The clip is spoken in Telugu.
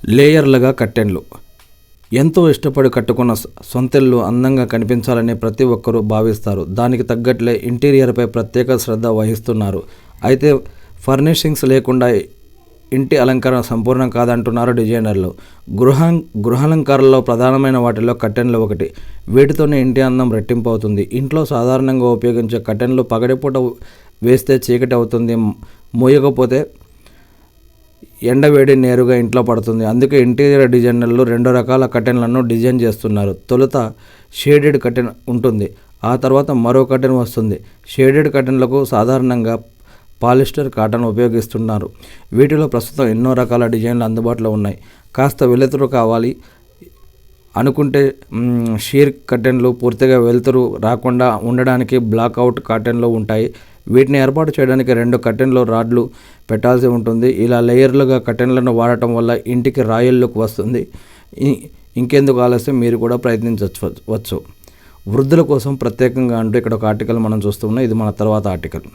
లేయర్లుగా కర్టెన్లు ఎంతో ఇష్టపడి కట్టుకున్న సొంతిల్లు అందంగా కనిపించాలని ప్రతి ఒక్కరూ భావిస్తారు. దానికి తగ్గట్లే ఇంటీరియర్పై ప్రత్యేక శ్రద్ధ వహిస్తున్నారు. అయితే ఫర్నిషింగ్స్ లేకుండా ఇంటి అలంకరణ సంపూర్ణం కాదంటున్నారు డిజైనర్లు. గృహాలంకారాల్లో ప్రధానమైన వాటిలో కర్టెన్లు ఒకటి. వీటితోనే ఇంటి అందం రెట్టింపు అవుతుంది. ఇంట్లో సాధారణంగా ఉపయోగించే కర్టెన్లు పగటిపూట వేస్తే చీకటి అవుతుంది, మూయకపోతే ఎండవేడి నేరుగా ఇంట్లో పడుతుంది. అందుకే ఇంటీరియర్ డిజైనర్లు 2 రకాల కర్టెన్లను డిజైన్ చేస్తున్నారు. తొలుత షేడెడ్ కర్టెన్ ఉంటుంది, ఆ తర్వాత మరో కర్టెన్ వస్తుంది. షేడెడ్ కర్టెన్లకు సాధారణంగా పాలిస్టర్ కాటన్ ఉపయోగిస్తున్నారు. వీటిలో ప్రస్తుతం ఎన్నో రకాల డిజైన్లు అందుబాటులో ఉన్నాయి. కాస్త వెలుతురు కావాలి అనుకుంటే షీర్ కర్టెన్లు, పూర్తిగా వెలుతురు రాకుండా ఉండడానికి బ్లాక్అవుట్ కర్టెన్లు ఉంటాయి. వీటిని ఏర్పాటు చేయడానికి 2 కర్టెన్లు రాడ్లు పెట్టాల్సి ఉంటుంది. ఇలా లేయర్లుగా కర్టెన్లను వాడటం వల్ల ఇంటికి రాయల్ లుక్ వస్తుంది. ఇంకెందుకు ఆలస్యం, మీరు కూడా ప్రయత్నించవచ్చు. వృద్ధుల కోసం ప్రత్యేకంగా అంటూ ఇక్కడ ఒక ఆర్టికల్ మనం చూస్తున్నాం. ఇది మన తర్వాత ఆర్టికల్.